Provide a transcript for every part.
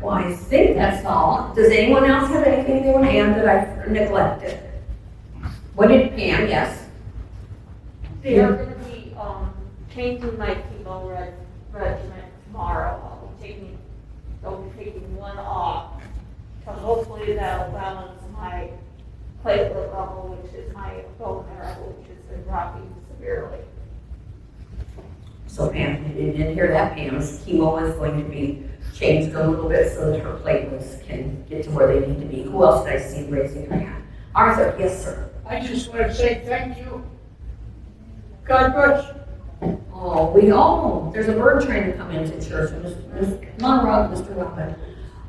Well, I think that's all. Does anyone else have anything they want to add that I've neglected? What did Pam, yes? They are going to be changing my chemo regimen tomorrow. They'll be taking one off. So hopefully that'll balance my platelet level, which is my bone marrow, which has been dropping severely. So Pam, you didn't hear that, Pam's chemo is going to be changed a little bit so that her platelets can get to where they need to be. Who else did I see raising their hand? Arthur, yes, sir. I just want to say thank you. God bless you. Oh, there's a bird trying to come into church. Ms. Monroe, Mr. Robin.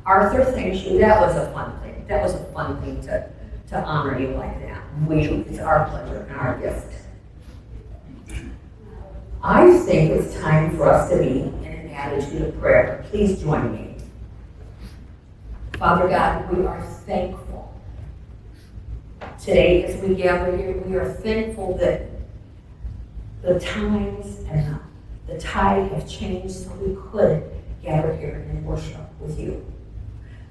Arthur, thank you. That was a fun thing. That was a fun thing to honor you like that. It's our pleasure and our gift. I think it's time for us to be in an attitude of prayer. Please join me. Father God, we are thankful. Today, as we gather here, we are thankful that the times and the tide have changed so we could gather here and worship with you.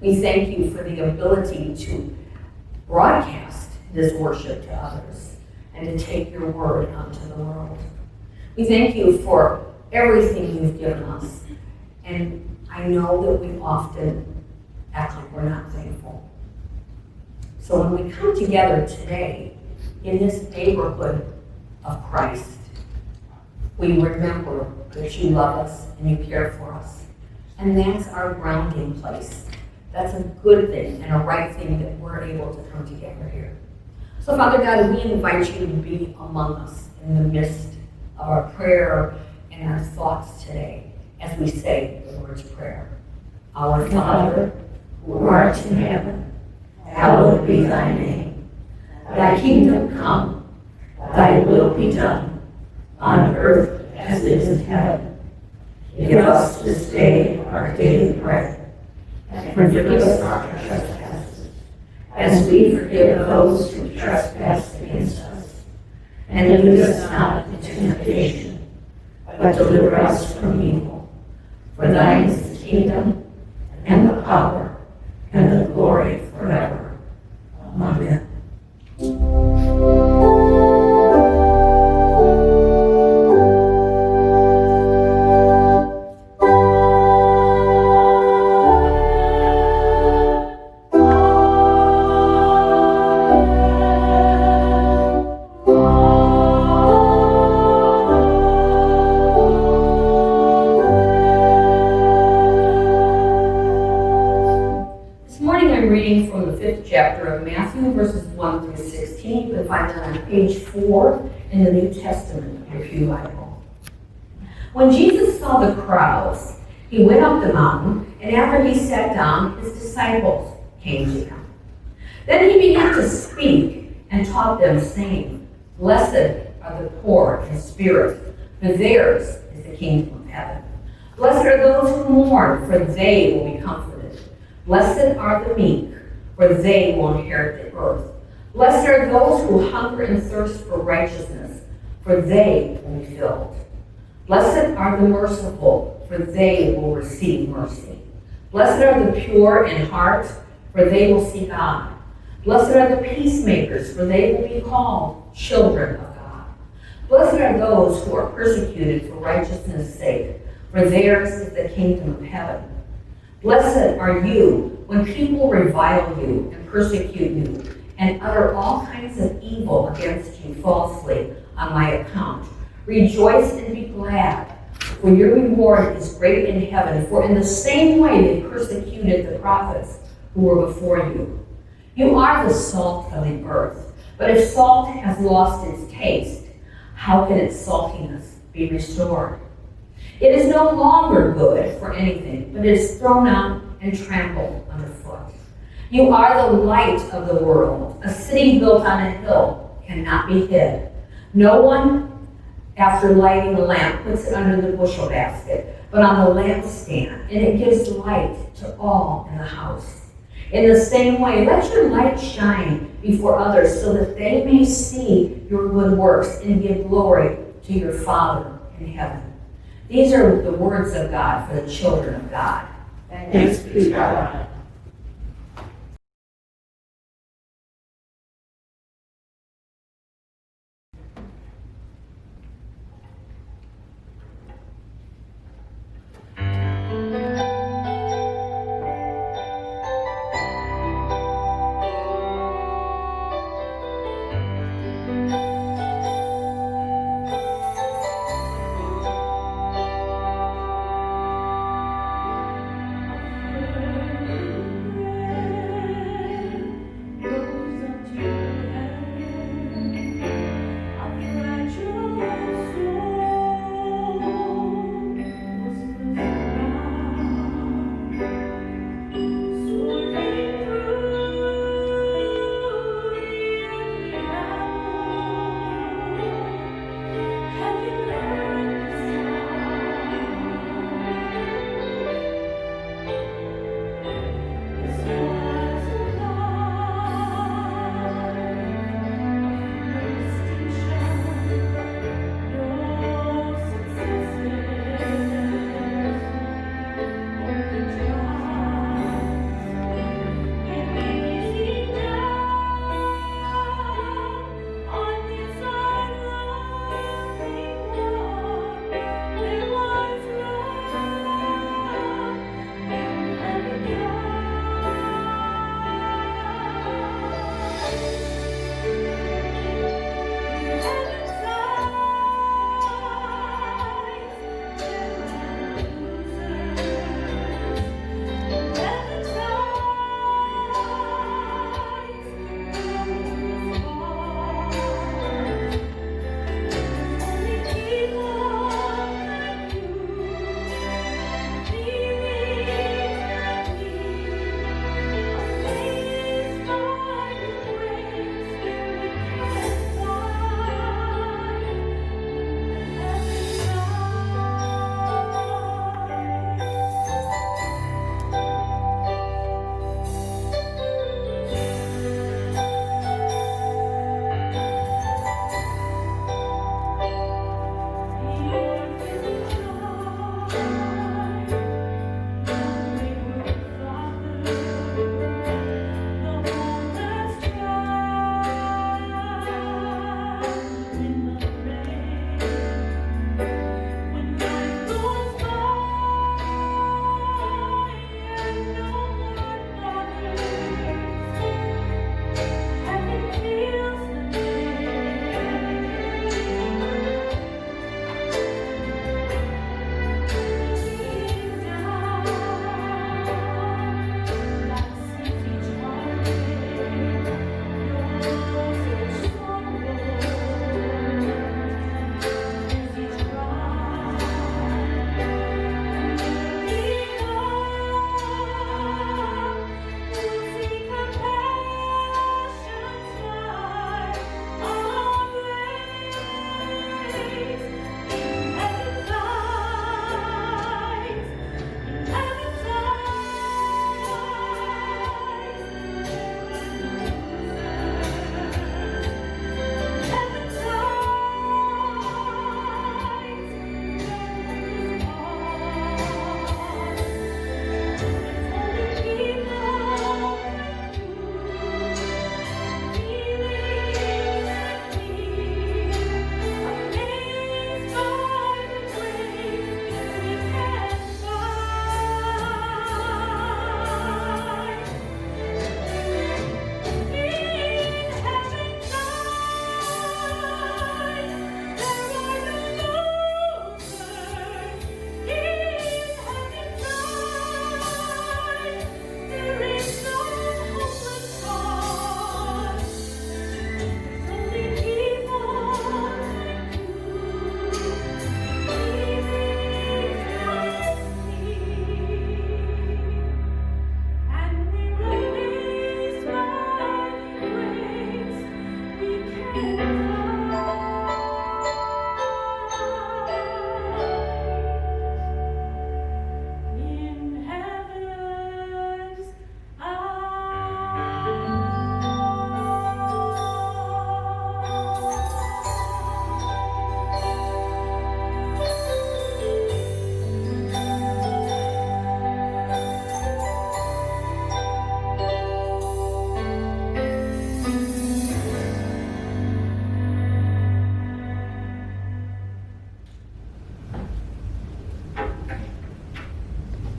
We thank you for the ability to broadcast this worship to others and to take your word out to the world. We thank you for everything you've given us. And I know that we often act like we're not thankful. So when we come together today in this neighborhood of Christ, we remember that you love us and you care for us. And that's our grounding place. That's a good thing and a right thing that we're able to come together here. So Father God, we invite you to be among us in the midst of our prayer and our thoughts today as we say the Lord's Prayer. Our Father, who art in heaven, hallowed be thy name. Thy kingdom come, thy will be done, on earth as it is in heaven. Give us this day our daily bread, and forgive us our trespasses, as we forgive those who trespass against us. And lead us not into temptation, but deliver us from evil. For thine is the kingdom, and the power, and the glory forever. Amen. Verses 1 through 16. You can find that on page 4 in the New Testament of your Pew Bible. When Jesus saw the crowds, he went up the mountain, and after he sat down, his disciples came to him. Then he began to speak and taught them, saying, Blessed are the poor in spirit, for theirs is the kingdom of heaven. Blessed are those who mourn, for they will be comforted. Blessed are the meek, for they will inherit the earth. Blessed are those who hunger and thirst for righteousness, for they will be filled. Blessed are the merciful, for they will receive mercy. Blessed are the pure in heart, for they will see God. Blessed are the peacemakers, for they will be called children of God. Blessed are those who are persecuted for righteousness' sake, for theirs is the kingdom of heaven. Blessed are you when people revile you and persecute you and utter all kinds of evil against you falsely on my account. Rejoice and be glad, for your reward is great in heaven, for in the same way they persecuted the prophets who were before you. You are the salt of the earth, but if salt has lost its taste, how can its saltiness be restored? It is no longer good for anything, but is thrown out and trampled underfoot. You are the light of the world. A city built on a hill cannot be hid. No one, after lighting a lamp, puts it under the bushel basket, but on the lampstand, and it gives light to all in the house. In the same way, let your light shine before others so that they may see your good works and give glory to your Father in heaven. These are the words of God for the children of God. Thanks be to God.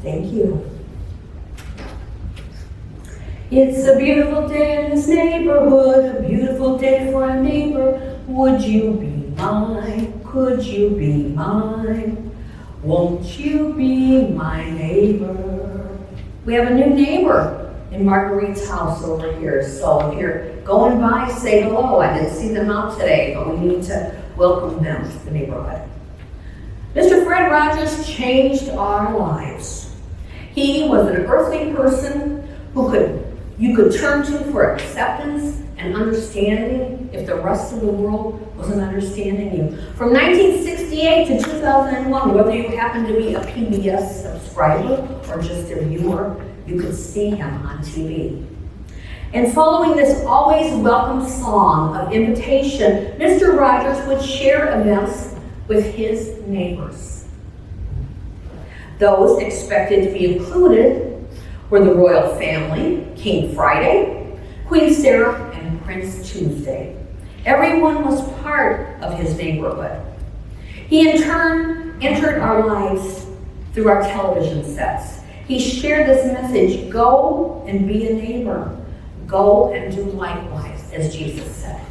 Thank you. It's a beautiful day in this neighborhood, a beautiful day for a neighbor. Would you be mine? Could you be mine? Won't you be my neighbor? We have a new neighbor in Marguerite's house over here. So if you're going by, say hello. I didn't see them out today, but we need to welcome them to the neighborhood. Mr. Fred Rogers changed our lives. He was an earthly person who you could turn to for acceptance and understanding if the rest of the world wasn't understanding you. From 1968 to 2001, whether you happened to be a PBS subscriber or just a viewer, you could see him on TV. And following this always welcome song of invitation, Mr. Rogers would share events with his neighbors. Those expected to be included were the royal family, King Friday, Queen Sarah, and Prince Tuesday. Everyone was part of his neighborhood. He in turn entered our lives through our television sets. He shared this message, go and be a neighbor. Go and do likewise, as Jesus said.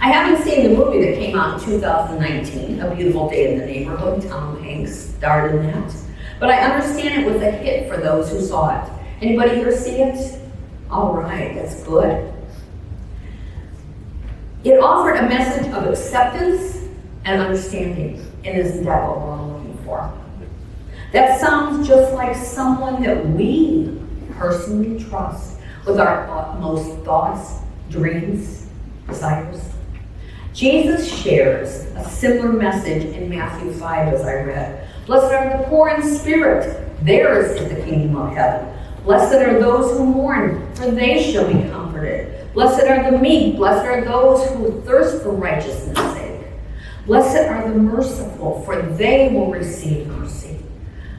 I haven't seen the movie that came out in 2019, A Beautiful Day in the Neighborhood. Tom Hanks starred in that. But I understand it was a hit for those who saw it. Anybody here see it? All right, that's good. It offered a message of acceptance and understanding, and isn't that what we're all looking for? That sounds just like someone that we personally trust with our utmost thoughts, dreams, desires. Jesus shares a similar message in Matthew 5 as I read. Blessed are the poor in spirit, theirs is the kingdom of heaven. Blessed are those who mourn, for they shall be comforted. Blessed are the meek, blessed are those who thirst for righteousness' sake. Blessed are the merciful, for they will receive mercy.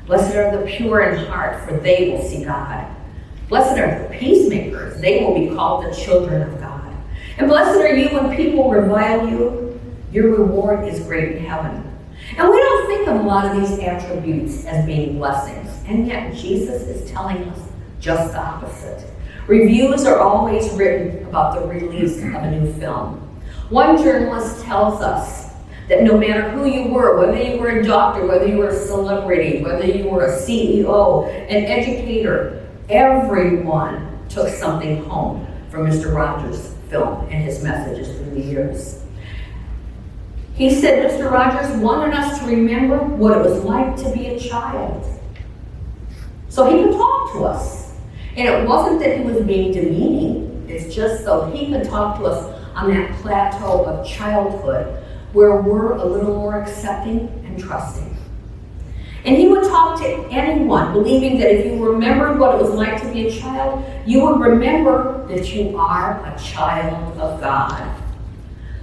Blessed are the pure in heart, for they will see God. Blessed are the peacemakers, they will be called the children of God. And blessed are you when people revile you, your reward is great in heaven. And we don't think of a lot of these attributes as being blessings, and yet Jesus is telling us just the opposite. Reviews are always written about the release of a new film. One journalist tells us that no matter who you were, whether you were a doctor, whether you were a celebrity, whether you were a CEO, an educator, everyone took something home from Mr. Rogers' film and his messages through the years. He said Mr. Rogers wanted us to remember what it was like to be a child. So he could talk to us. And it wasn't that he was being demeaning, it's just so he could talk to us on that plateau of childhood where we're a little more accepting and trusting. And he would talk to anyone, believing that if you remembered what it was like to be a child, you would remember that you are a child of God.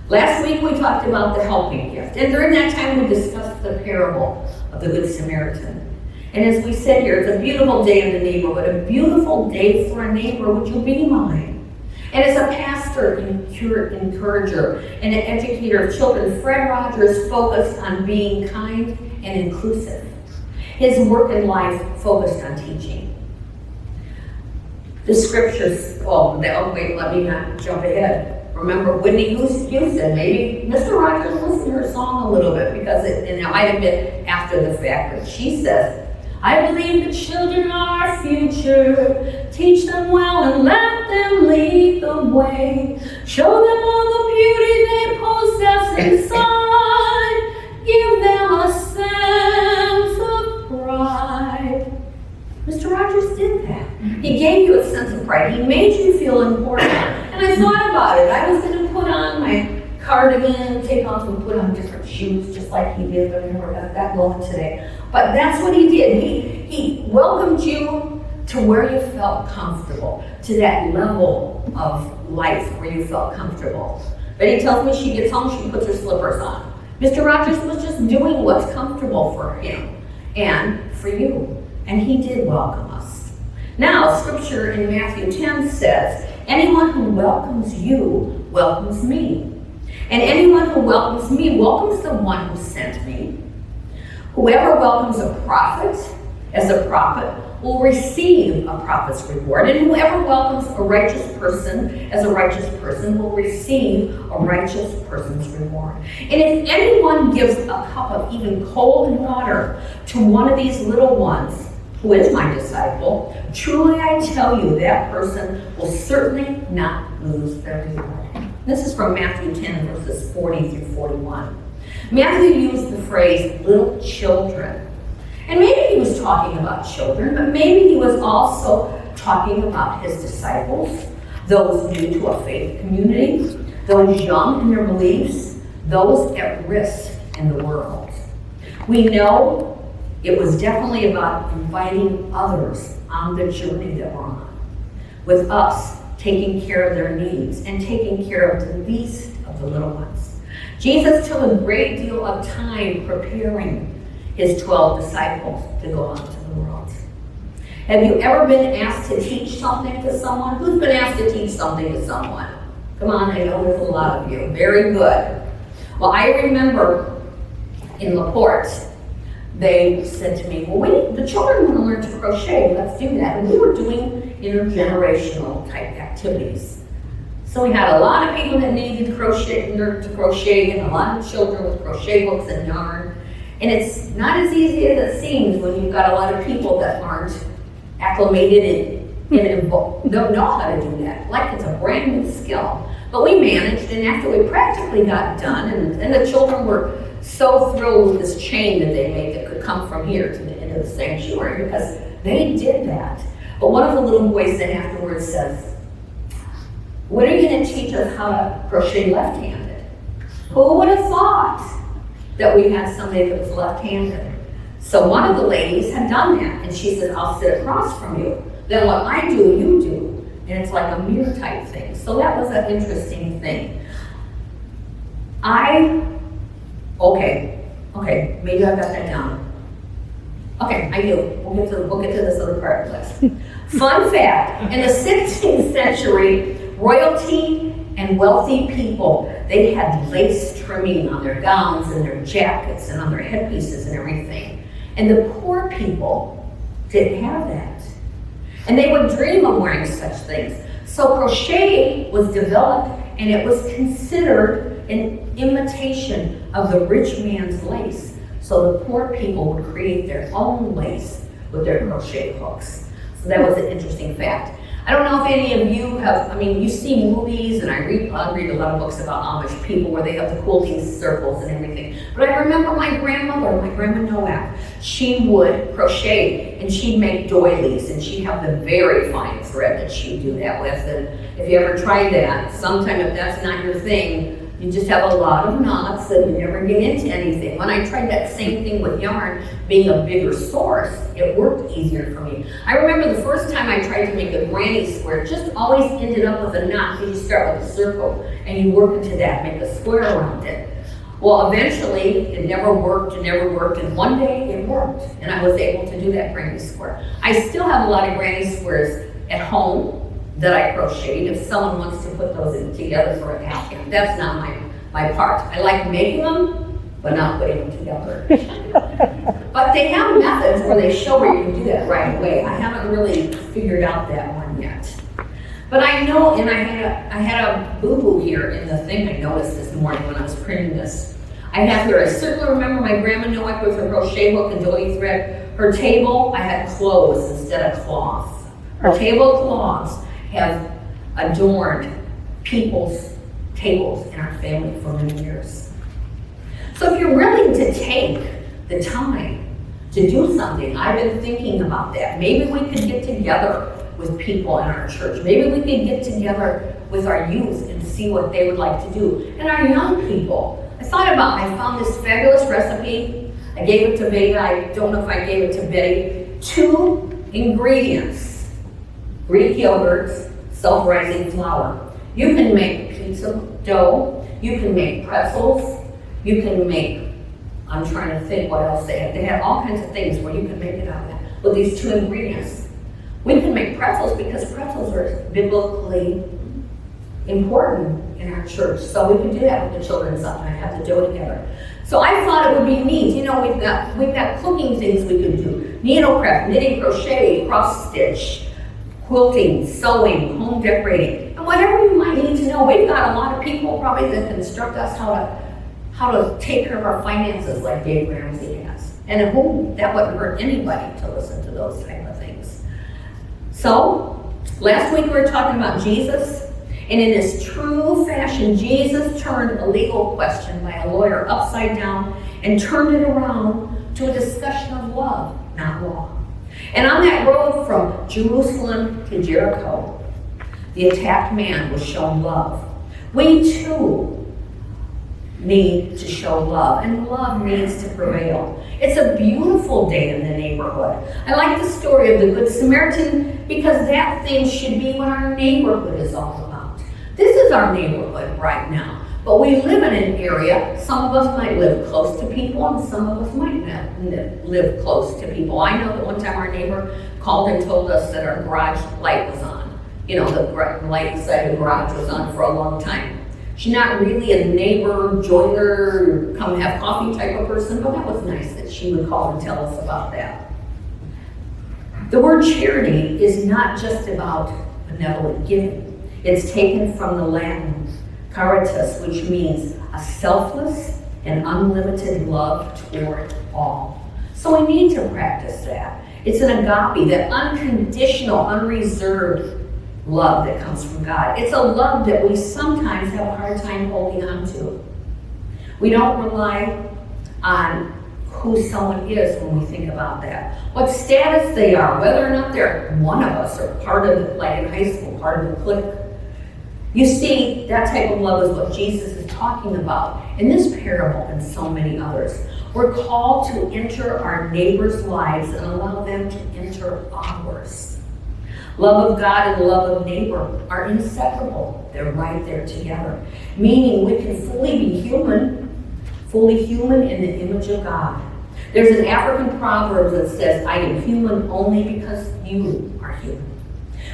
Last week we talked about the helping gift, and during that time we discussed the parable of the Good Samaritan. And as we said here, it's a beautiful day in the neighborhood, a beautiful day for a neighbor. Would you be mine? And as a pastor, encourager, and an educator of children, Fred Rogers focused on being kind and inclusive. His work in life focused on teaching. The scriptures, let me not jump ahead. Remember Whitney Houston, maybe Mr. Rogers listened to her song a little bit because it might have been after the fact, but she says, I believe the children are our future. Teach them well and let them lead the way. Show them all the beauty they possess inside. Give them a sense of pride. Mr. Rogers did that. He gave you a sense of pride. He made you feel important. And I thought about it. I was going to put on my cardigan, take off and put on different shoes just like he did, but I never got that going today. But that's what he did. He welcomed you to where you felt comfortable, to that level of life where you felt comfortable. Betty tells me she gets home, she puts her slippers on. Mr. Rogers was just doing what's comfortable for him and for you. And he did welcome us. Now, scripture in Matthew 10 says, anyone who welcomes you welcomes me. And anyone who welcomes me welcomes the one who sent me. Whoever welcomes a prophet as a prophet will receive a prophet's reward, and whoever welcomes a righteous person as a righteous person will receive a righteous person's reward. And if anyone gives a cup of even cold water to one of these little ones, who is my disciple, truly I tell you, that person will certainly not lose their reward. This is from Matthew 10, verses 40 through 41. Matthew used the phrase, little children. And maybe he was talking about children, but maybe he was also talking about his disciples, those new to a faith community, those young in their beliefs, those at risk in the world. We know it was definitely about inviting others on the journey that we're on, with us taking care of their needs and taking care of the least of the little ones. Jesus took a great deal of time preparing his 12 disciples to go out to the world. Have you ever been asked to teach something to someone? Who's been asked to teach something to someone? Come on, I know there's a lot of you. Very good. Well, I remember in LaPorte, they said to me, well, the children want to learn to crochet, let's do that. And we were doing intergenerational type activities. So we had a lot of people that needed to learn to crochet, and a lot of children with crochet hooks and yarn. And it's not as easy as it seems when you've got a lot of people that aren't acclimated and don't know how to do that. Like it's a brand new skill. But we managed, and after we practically got done, and the children were so thrilled with this chain that they made that could come from here to the end of the sanctuary, because they did that. But one of the little boys then afterwards says, when are you going to teach us how to crochet left-handed? Who would have thought that we had somebody that was left-handed? So one of the ladies had done that, and she said, I'll sit across from you. Then what I do, you do. And it's like a mirror type thing. So that was an interesting thing. Okay, maybe I got that down. Okay, I do. We'll get to this other part of this. Fun fact, in the 16th century, royalty and wealthy people, they had lace trimming on their gowns and their jackets and on their headpieces and everything. And the poor people didn't have that. And they would dream of wearing such things. So crochet was developed, and it was considered an imitation of the rich man's lace. So the poor people would create their own lace with their crochet hooks. So that was an interesting fact. I don't know if any of you have, you see movies, and I read a lot of books about Amish people where they have the quilting circles and everything. But I remember my grandmother, my Grandma Noack, she would crochet, and she'd make doilies, and she'd have the very fine thread that she'd do that with. And if you ever tried that, sometime if that's not your thing, you just have a lot of knots and you never get into anything. When I tried that same thing with yarn, being a bigger source, it worked easier for me. I remember the first time I tried to make a granny square, it just always ended up with a knot. You start with a circle and you work into that, make a square around it. Well, eventually it never worked, and one day it worked, and I was able to do that granny square. I still have a lot of granny squares at home that I crocheted. If someone wants to put those together for a afghan, that's not my part. I like making them, but not putting them together. But they have methods where they show where you can do that right away. I haven't really figured out that one yet. But I know, and I had a boo-boo here in the thing I noticed this morning when I was printing this. I have here a circle. Remember my Grandma Noack with her crochet hook and doily thread? Her table, I had clothes instead of cloth. Her tablecloths have adorned people's tables in our family for many years. So if you're willing to take the time to do something, I've been thinking about that. Maybe we could get together with people in our church. Maybe we could get together with our youth and see what they would like to do. And our young people. I found this fabulous recipe. I gave it to Vega. I don't know if I gave it to Betty. 2 ingredients. Greek yogurt, self-rising flour. You can make pizza dough. You can make pretzels. You can make, I'm trying to think what else they have. They have all kinds of things where you can make it out of that with these 2 ingredients. We can make pretzels because pretzels are biblically important in our church. So we can do that with the children sometime, have the dough together. So I thought it would be neat. know, we've got cooking things we can do. Needlecraft, knitting, crochet, cross stitch, quilting, sewing, home decorating, and whatever you might need to know. We've got a lot of people probably that can instruct us how to take care of our finances like Dave Ramsey has. And that wouldn't hurt anybody to listen to those type of things. So, last week we were talking about Jesus. And in his true fashion, Jesus turned a legal question by a lawyer upside down and turned it around to a discussion of love, not law. And on that road from Jerusalem to Jericho, the attacked man was shown love. We too need to show love, and love needs to prevail. It's a beautiful day in the neighborhood. I like the story of the Good Samaritan because that thing should be what our neighborhood is all about. This is our neighborhood right now, but we live in an area. Some of us might live close to people, and some of us might not live close to people. I know that one time our neighbor called and told us that our garage light was on. You know, the light inside the garage was on for a long time. She's not really a neighbor, joiner, come have coffee type of person, but that was nice that she would call and tell us about that. The word charity is not just about benevolent giving. It's taken from the Latin caritas, which means a selfless and unlimited love toward all. So we need to practice that. It's an agape, that unconditional, unreserved love that comes from God. It's a love that we sometimes have a hard time holding on to. We don't rely on who someone is when we think about that. What status they are, whether or not they're one of us or part of the, like in high school, part of the clique. You see, that type of love is what Jesus is talking about in this parable and so many others. We're called to enter our neighbors' lives and allow them to enter ours. Love of God and love of neighbor are inseparable. They're right there together. Meaning we can fully be human in the image of God. There's an African proverb that says, I am human only because you are human.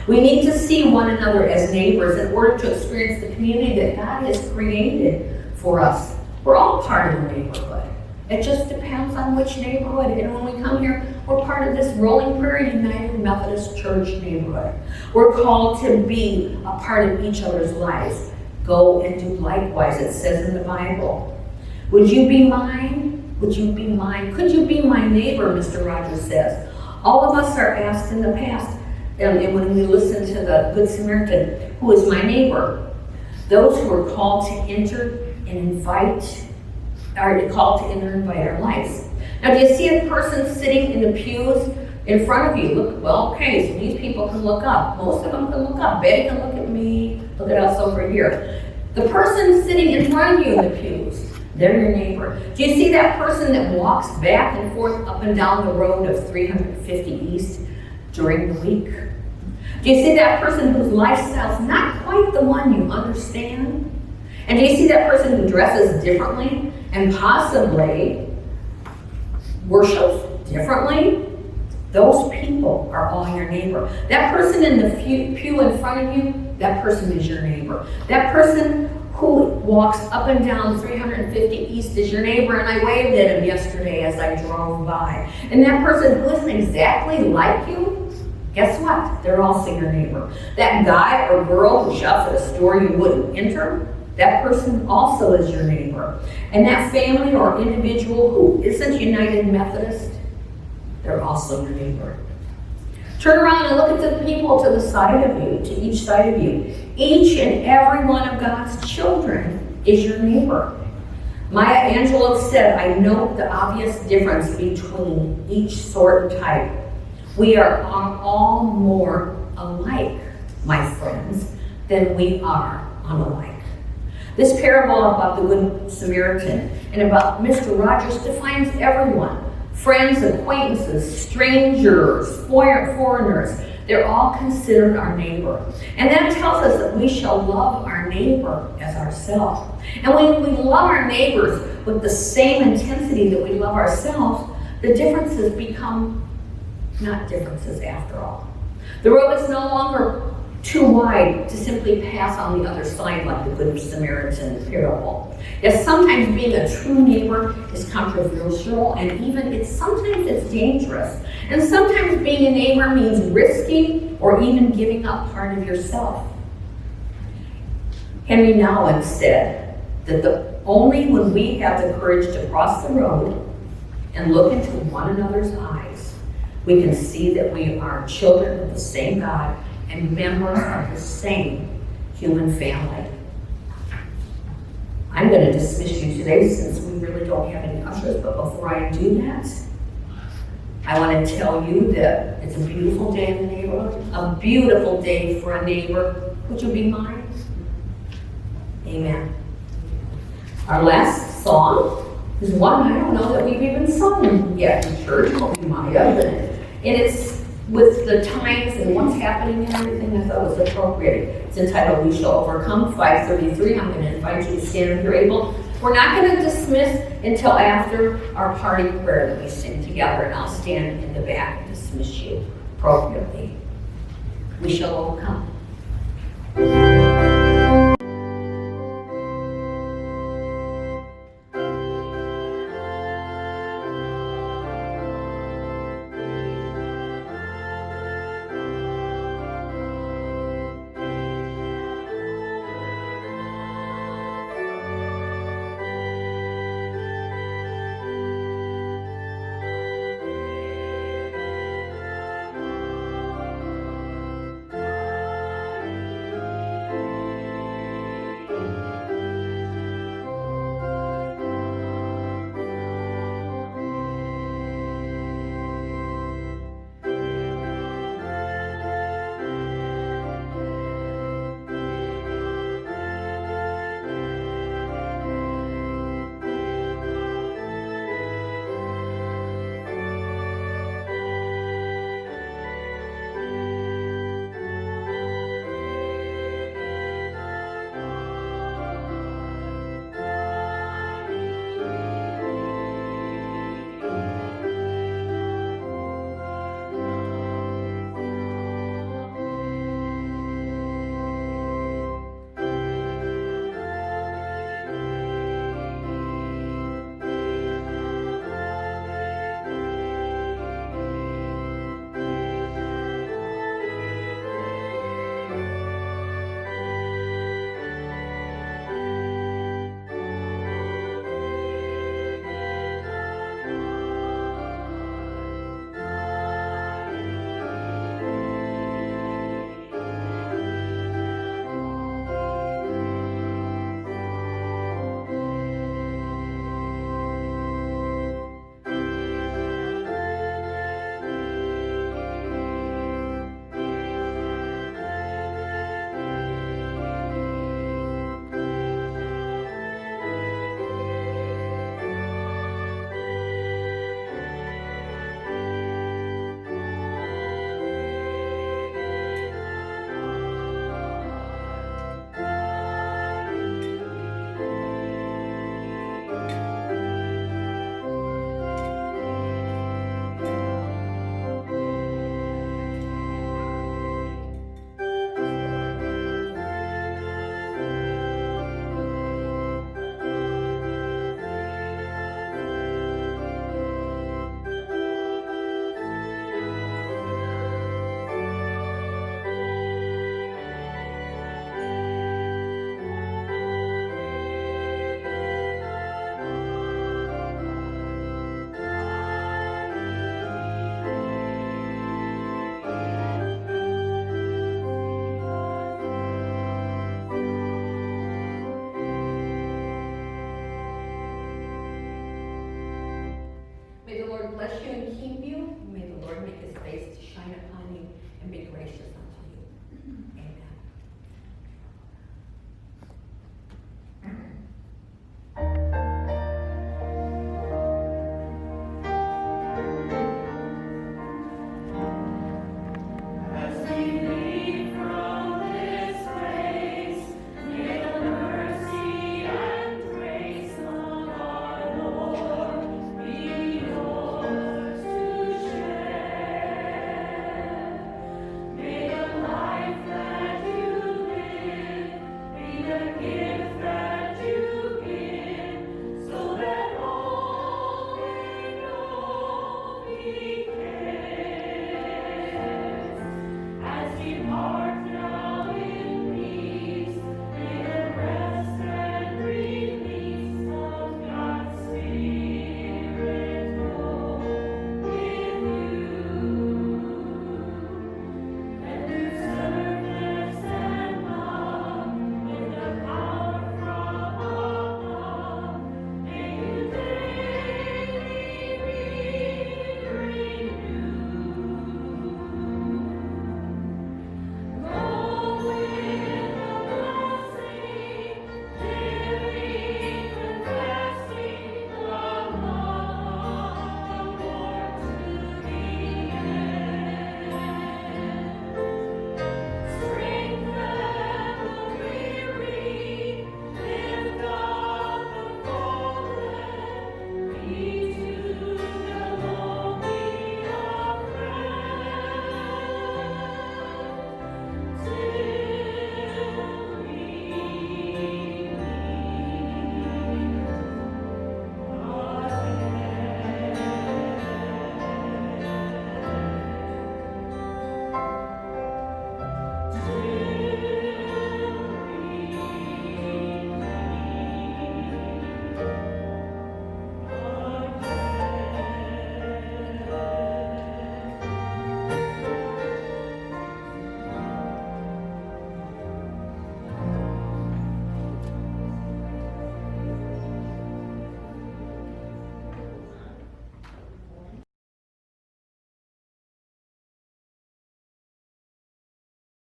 We need to see one another as neighbors in order to experience the community that God has created for us. We're all part of the neighborhood. It just depends on which neighborhood. And when we come here, we're part of this Rolling Prairie United Methodist Church neighborhood. We're called to be a part of each other's lives. Go and do likewise, it says in the Bible. Would you be mine? Would you be mine? Could you be my neighbor, Mr. Rogers says. All of us are asked in the past, and when we listen to the Good Samaritan, who is my neighbor? Those who are called to enter and invite, are called to enter and invite our lives. Now, do you see a person sitting in the pews in front of you? Look, well, okay, so these people can look up. Most of them can look up. Betty can look at me. Look at us over here. The person sitting in front of you in the pews, they're your neighbor. Do you see that person that walks back and forth up and down the road of 350 East during the week? Do you see that person whose lifestyle's not quite the one you understand? And do you see that person who dresses differently and possibly worships differently? Those people are all your neighbor. That person in the pew in front of you, that person is your neighbor. That person who walks up and down 350 East is your neighbor, and I waved at him yesterday as I drove by. And that person who isn't exactly like you, guess what? They're also your neighbor. That guy or girl who shops at a store you wouldn't enter, that person also is your neighbor. And that family or individual who isn't United Methodist, they're also your neighbor. Turn around and look at the people to the side of you, to each side of you. Each and every one of God's children is your neighbor. Maya Angelou said, I note the obvious difference between each sort and type. We are all more alike, my friends, than we are unlike. This parable about the Good Samaritan and about Mr. Rogers defines everyone. Friends, acquaintances, strangers, foreigners, they're all considered our neighbor. And that tells us that we shall love our neighbor as ourselves. And when we love our neighbors with the same intensity that we love ourselves, the differences become not differences after all. The road is no longer too wide to simply pass on the other side like the Good Samaritan parable. Yes, sometimes being a true neighbor is controversial, and even sometimes it's dangerous. And sometimes being a neighbor means risking or even giving up part of yourself. Henry Nouwen said that only when we have the courage to cross the road and look into one another's eyes, we can see that we are children of the same God and members of the same human family. I'm going to dismiss you today since we really don't have any ushers, but before I do that, I want to tell you that it's a beautiful day in the neighborhood, a beautiful day for a neighbor. Would you be mine? Amen. Our last song is one I don't know that we've even sung yet in church, but we might have. And it's with the times and what's happening and everything, I thought was appropriate. It's entitled We Shall Overcome, 533. I'm going to invite you to stand if you're able. We're not going to dismiss until after our party prayer that we sing together, and I'll stand in the back and dismiss you appropriately. We shall overcome. May the Lord bless you and keep you. May the Lord make his face to shine upon you and be gracious unto you. Amen.